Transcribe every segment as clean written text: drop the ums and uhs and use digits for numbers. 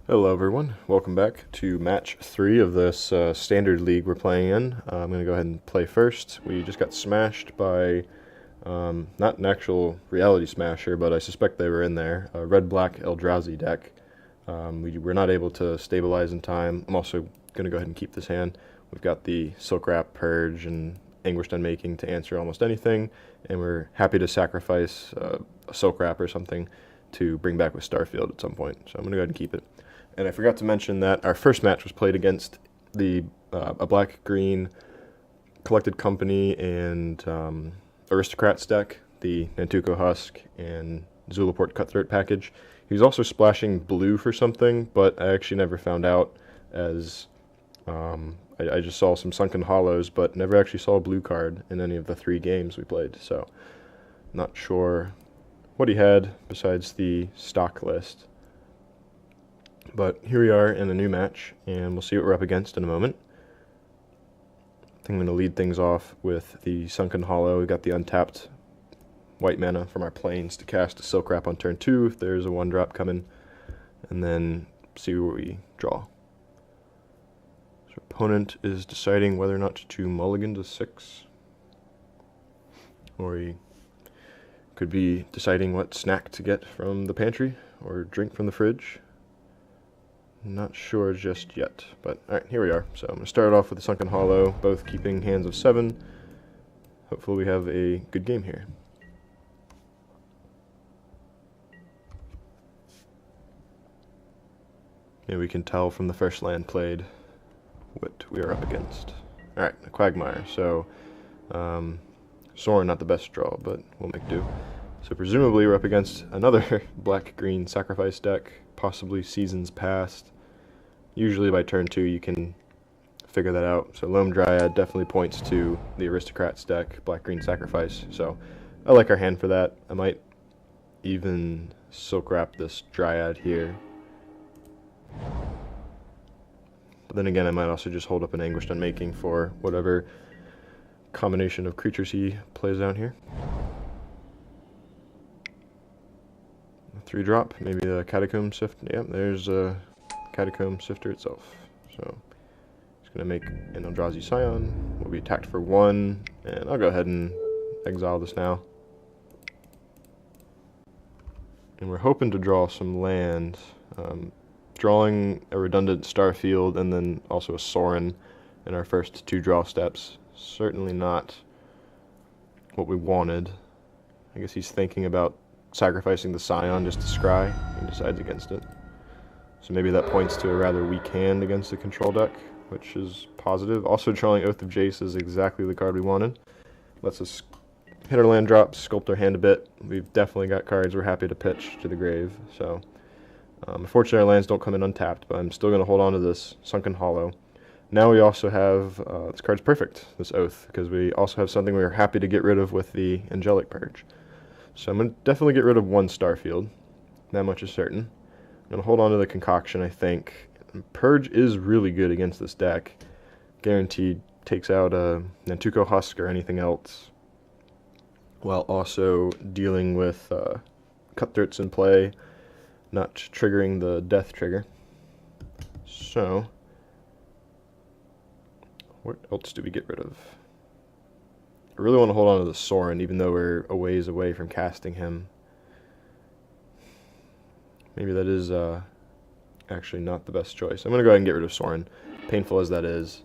Hello everyone, welcome back to match 3 of this standard league we're playing in. I'm going to go ahead and play first. We just got smashed by, not an actual reality smasher, but I suspect they were in there, a red-black Eldrazi deck. We were not able to stabilize in time. I'm also going to go ahead and keep this hand. We've got the Silkwrap, Purge, and Anguished Unmaking to answer almost anything, and we're happy to sacrifice a Silkwrap or something to bring back with Starfield at some point, so I'm going to go ahead and keep it. And I forgot to mention that our first match was played against a black-green Collected Company and Aristocrats deck, the Nantuko Husk and Zulaport Cutthroat package. He was also splashing blue for something, but I actually never found out, as I just saw some Sunken Hollows, but never actually saw a blue card in any of the 3 games we played, so not sure what he had besides the stock list. But here we are in a new match, and we'll see what we're up against in a moment. I think I'm going to lead things off with the Sunken Hollow. We've got the untapped white mana from our plains to cast a Silkwrap on turn 2 if there's a 1-drop coming, and then see where we draw. So our opponent is deciding whether or not to mulligan to 6, or he could be deciding what snack to get from the pantry or drink from the fridge. Not sure just yet, but alright, here we are. So I'm going to start off with the Sunken Hollow, both keeping hands of 7. Hopefully we have a good game here. Maybe we can tell from the first land played what we are up against. Alright, a Quagmire. So, Sorin not the best draw, but we'll make do. So presumably we're up against another black-green sacrifice deck, possibly Seasons Past. Usually by turn 2 you can figure that out. So Loam Dryad definitely points to the Aristocrats deck, black-green sacrifice. So I like our hand for that. I might even Silkwrap this Dryad here. But then again, I might also just hold up an Anguished Unmaking for whatever combination of creatures he plays down here. 3-drop, maybe the Catacomb Sifter. Yep, there's a Catacomb Sifter itself. So it's going to make an Eldrazi Scion. We'll be attacked for 1, and I'll go ahead and exile this now. And we're hoping to draw some land. Drawing a redundant Starfield and then also a Sorin in our first 2 draw steps. Certainly not what we wanted. I guess he's thinking about sacrificing the Scion just to scry, and decides against it. So maybe that points to a rather weak hand against the control deck, which is positive. Also drawing Oath of Jace is exactly the card we wanted. Lets us hit our land drops, sculpt our hand a bit. We've definitely got cards we're happy to pitch to the grave. So unfortunately our lands don't come in untapped, but I'm still going to hold on to this Sunken Hollow. Now we also have, this card's perfect, this Oath, because we also have something we were happy to get rid of with the Angelic Purge. So I'm going to definitely get rid of 1 Starfield. That much is certain. I'm going to hold on to the Concoction, I think. And Purge is really good against this deck. Guaranteed takes out a Nantuko Husk or anything else, while also dealing with Cutthroats in play, not triggering the death trigger. So, what else do we get rid of? I really want to hold on to the Sorin, even though we're a ways away from casting him. Maybe that is actually not the best choice. I'm going to go ahead and get rid of Sorin, painful as that is.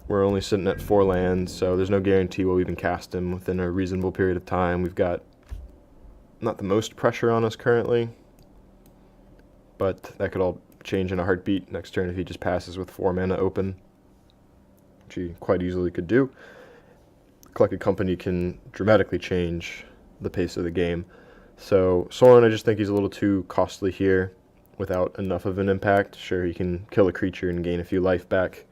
We're only sitting at 4 lands, so there's no guarantee we'll even cast him within a reasonable period of time. We've got not the most pressure on us currently, but that could all change in a heartbeat next turn if he just passes with 4 mana open, which he quite easily could do. Collected Company can dramatically change the pace of the game. So Sorin, I just think he's a little too costly here without enough of an impact. Sure, he can kill a creature and gain a few life back,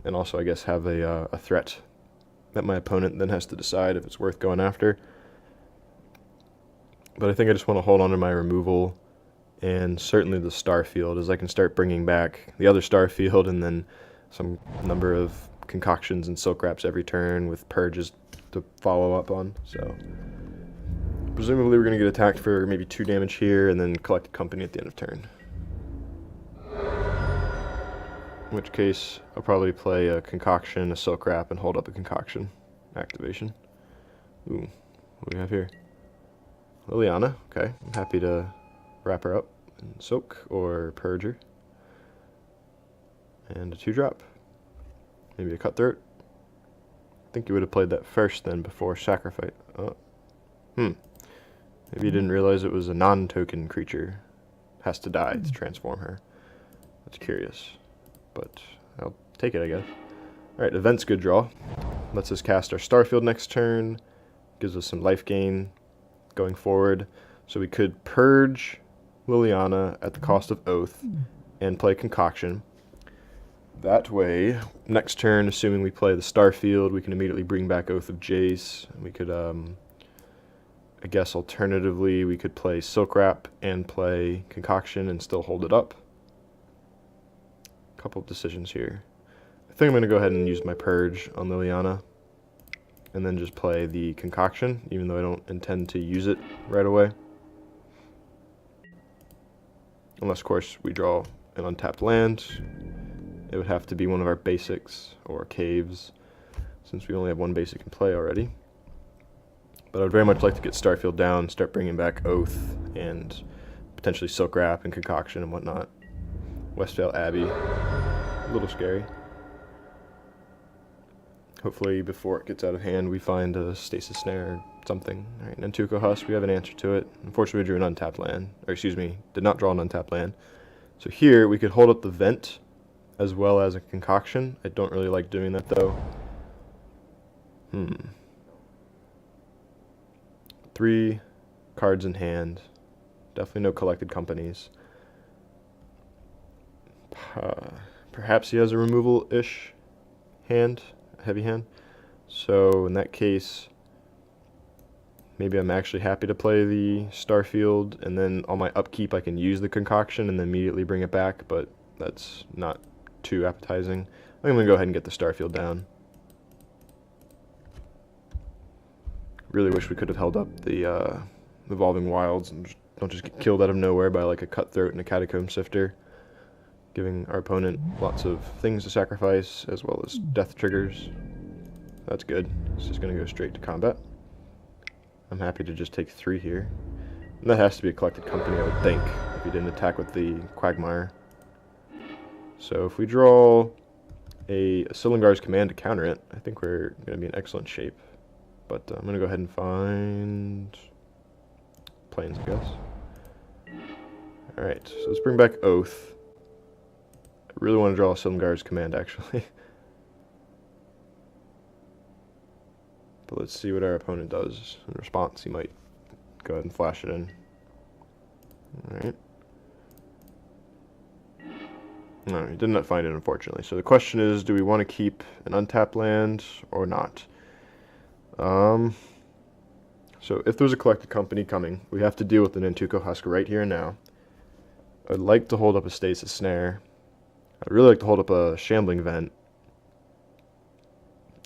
and also I guess have a threat that my opponent then has to decide if it's worth going after. But I think I just want to hold on to my removal, and certainly the Starfield, as I can start bringing back the other Starfield and then some number of concoctions and Silkwraps every turn with Purges to follow up on. So presumably we're going to get attacked for maybe 2 damage here and then Collected Company at the end of turn. In which case, I'll probably play a Concoction, a Silkwrap, and hold up a Concoction activation. Ooh, what do we have here? Liliana, okay. I'm happy to wrap her up in Soak or Purge her. And a 2-drop. Maybe a Cutthroat. I think you would have played that first then before Sacrifice. Maybe you didn't realize it was a non-token creature. Has to die to transform her. That's curious. But I'll take it, I guess. Alright, Event's good draw. Lets us cast our Starfield next turn. Gives us some life gain going forward. So we could Purge Liliana at the cost of Oath and play Concoction. That way, next turn, assuming we play the Starfield, we can immediately bring back Oath of Jace. We could, I guess alternatively, we could play Silkwrap and play Concoction and still hold it up. Couple of decisions here. I think I'm going to go ahead and use my Purge on Liliana and then just play the Concoction, even though I don't intend to use it right away. Unless, of course, we draw an untapped land. It would have to be one of our basics or caves, since we only have one basic in play already. But I would very much like to get Starfield down, start bringing back Oath, and potentially Silkwrap and Concoction and whatnot. Westvale Abbey, a little scary. Hopefully before it gets out of hand we find a Stasis Snare or something. Alright, Nantuko Husk, we have an answer to it. Unfortunately we drew an untapped land, or excuse me, did not draw an untapped land. So here we could hold up the Vent as well as a Concoction. I don't really like doing that though. 3 cards in hand. Definitely no collected companies. Perhaps he has a removal-ish hand, heavy hand. So in that case, maybe I'm actually happy to play the Starfield, and then on my upkeep I can use the Concoction and then immediately bring it back, but that's not too appetizing. I think I'm going to go ahead and get the Starfield down. Really wish we could have held up the Evolving Wilds and don't just get killed out of nowhere by like a Cutthroat and a Catacomb Sifter, giving our opponent lots of things to sacrifice as well as death triggers. That's good. It's just going to go straight to combat. I'm happy to just take 3 here. And that has to be a collected company, I would think, if he didn't attack with the Quagmire. So if we draw a Silumgar's Command to counter it, I think we're going to be in excellent shape. But I'm going to go ahead and find Plains, I guess. Alright, so let's bring back Oath. I really want to draw a Silumgar's Command, actually. But let's see what our opponent does. In response, he might go ahead and flash it in. Alright. No, he did not find it, unfortunately. So the question is, do we want to keep an untapped land or not? So if there's a collected company coming, we have to deal with the Nantuko Husk right here and now. I'd like to hold up a Stasis Snare. I'd really like to hold up a Shambling Vent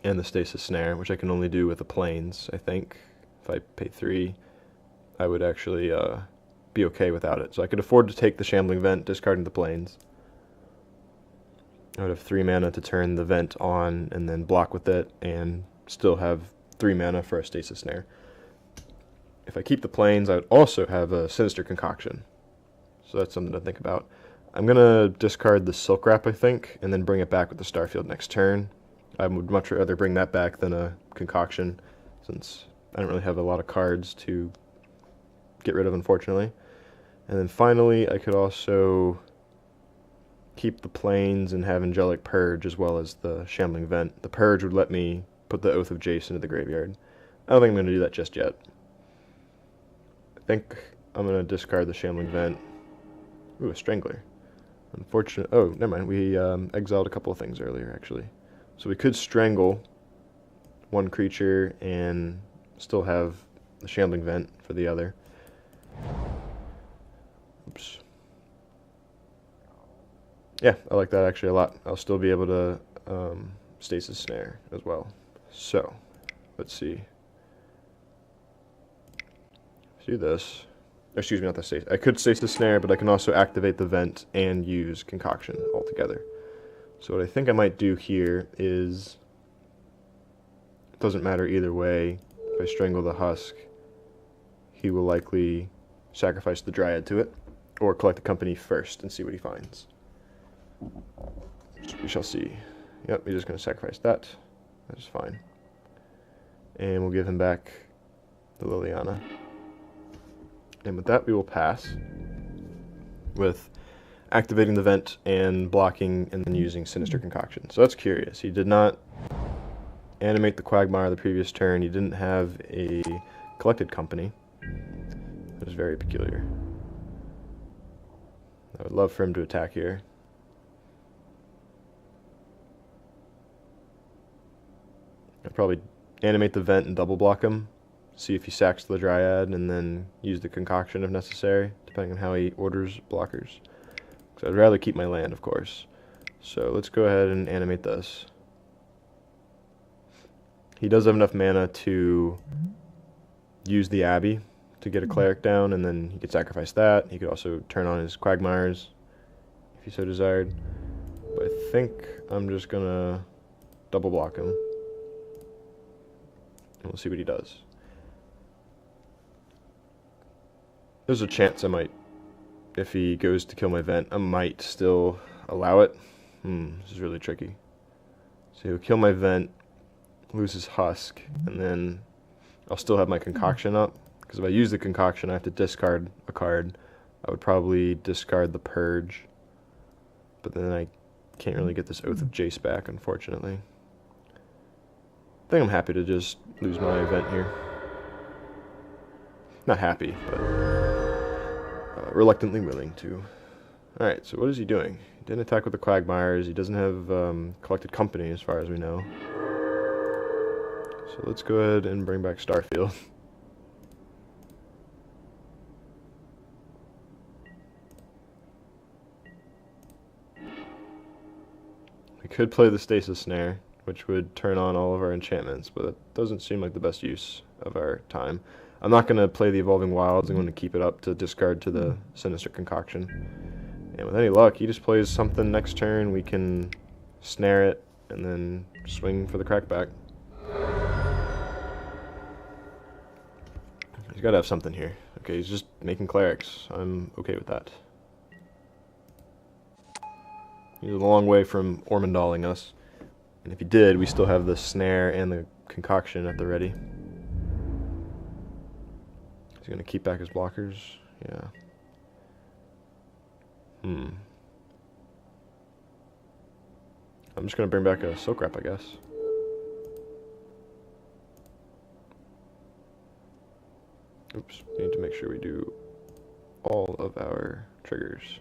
and the Stasis Snare, which I can only do with the Plains, I think. If I pay 3, I would actually be okay without it. So I could afford to take the Shambling Vent, discarding the Plains. I would have 3 mana to turn the Vent on and then block with it, and still have 3 mana for a Stasis Snare. If I keep the Plains, I would also have a Sinister Concoction. So that's something to think about. I'm going to discard the Silkwrap, I think, and then bring it back with the Starfield next turn. I would much rather bring that back than a Concoction, since I don't really have a lot of cards to get rid of, unfortunately. And then finally, I could also keep the Plains and have Angelic Purge as well as the Shambling Vent. The Purge would let me put the Oath of Jace into the graveyard. I don't think I'm going to do that just yet. I think I'm going to discard the Shambling Vent. Ooh, a Strangler. Unfortunate. Oh, never mind. We exiled a couple of things earlier, actually. So we could strangle one creature and still have the Shambling Vent for the other. Oops. Yeah, I like that actually a lot. I'll still be able to Stasis Snare as well. So, let's see. Do this. Excuse me, not the Stasis. I could Stasis Snare, but I can also activate the Vent and use Concoction altogether. So what I think I might do here is, it doesn't matter either way, if I strangle the husk, he will likely sacrifice the dryad to it, or collect the company first and see what he finds. So we shall see. Yep, he's just going to sacrifice that. That's fine. And we'll give him back the Liliana. And with that, we will pass with activating the vent and blocking and then using Sinister Concoction. So that's curious. He did not animate the Quagmire the previous turn. He didn't have a collected company. It was very peculiar. I would love for him to attack here. I'd probably animate the vent and double block him, see if he sacks the Dryad, and then use the Concoction if necessary, depending on how he orders blockers. So I'd rather keep my land, of course. So let's go ahead and animate this. He does have enough mana to use the Abbey to get a cleric down, and then he could sacrifice that. He could also turn on his Quagmires if he so desired. But I think I'm just gonna double block him. And we'll see what he does. There's a chance I might, if he goes to kill my vent, I might still allow it. This is really tricky. So he'll kill my vent, lose his husk, and then I'll still have my Concoction up. Because if I use the Concoction, I have to discard a card. I would probably discard the Purge. But then I can't really get this Oath of Jace back, unfortunately. I think I'm happy to just lose my event here. Not happy, but reluctantly willing to. Alright, so what is he doing? He didn't attack with the Quagmires. He doesn't have collected company as far as we know. So let's go ahead and bring back Starfield. We could play the Stasis Snare, which would turn on all of our enchantments, but that doesn't seem like the best use of our time. I'm not going to play the Evolving Wilds. I'm going to keep it up to discard to the Sinister Concoction. And with any luck, he just plays something next turn. We can snare it and then swing for the crackback. He's got to have something here. Okay, he's just making clerics. I'm okay with that. He's a long way from Ormandalling us. And if he did, we still have the snare and the Concoction at the ready. He's going to keep back his blockers. Yeah. I'm just going to bring back a Silkwrap, I guess. Oops. We need to make sure we do all of our triggers.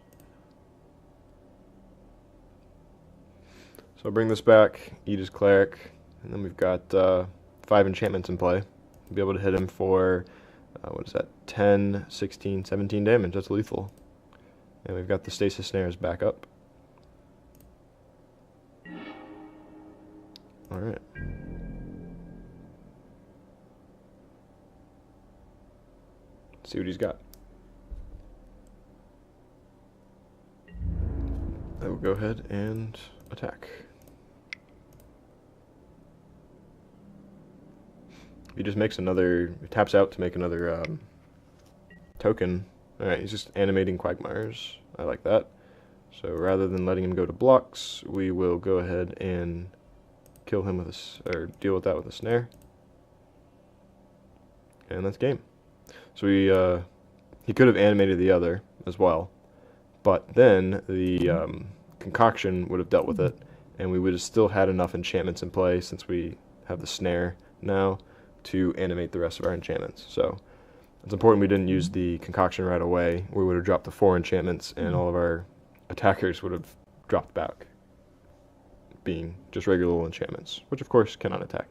So I'll bring this back, eat his cleric, and then we've got 5 enchantments in play. We'll be able to hit him for, what is that, 10, 16, 17 damage. That's lethal. And we've got the Stasis Snares back up. Alright. Let's see what he's got. I will go ahead and attack. He just makes another, he taps out to make another token. Alright, he's just animating Quagmires. I like that. So rather than letting him go to blocks, we will go ahead and kill him with a, or deal with that with a snare. And that's game. So he could have animated the other as well, but then the Concoction would have dealt with it, and we would have still had enough enchantments in play since we have the snare now to animate the rest of our enchantments. So it's important we didn't use the Concoction right away. We would have dropped the 4 enchantments, and all of our attackers would have dropped back, being just regular enchantments, which of course cannot attack.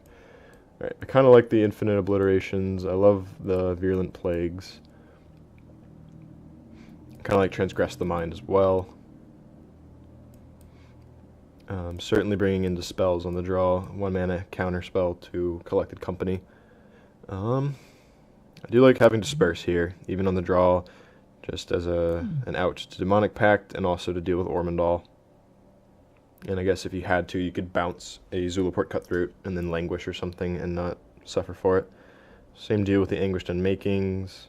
Right, I kind of like the Infinite Obliterations. I love the Virulent Plagues. Kind of like Transgress the Mind as well. Certainly bringing in Dispels on the draw. 1 mana counter spell to Collected Company. I do like having Disperse here, even on the draw, just as an out to Demonic Pact and also to deal with Ormandal. And I guess if you had to, you could bounce a Zulaport Cutthroat and then Languish or something and not suffer for it. Same deal with the Anguished Unmakings.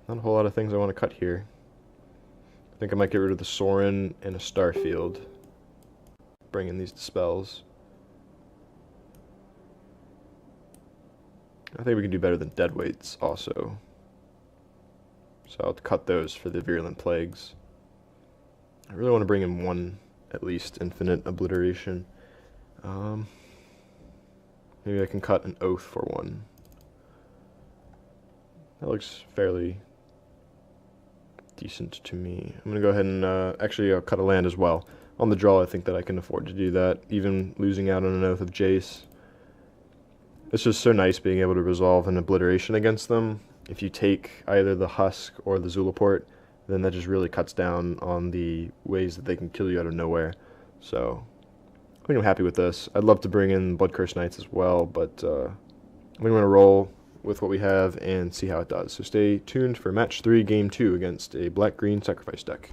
Not a whole lot of things I want to cut here. I think I might get rid of the Sorin and a Starfield. Bring in these Dispels. I think we can do better than Deadweights also. So I'll cut those for the Virulent Plagues. I really want to bring in one, at least, Infinite Obliteration. Maybe I can cut an Oath for one. That looks fairly decent to me. I'm going to go ahead and actually I'll cut a land as well. On the draw, I think that I can afford to do that, even losing out on an Oath of Jace. It's just so nice being able to resolve an Obliteration against them. If you take either the Husk or the Zulaport, then that just really cuts down on the ways that they can kill you out of nowhere. So I think I'm happy with this. I'd love to bring in Blood Curse Knights as well, but I'm going to roll with what we have and see how it does. So stay tuned for match 3, game 2 against a black-green sacrifice deck.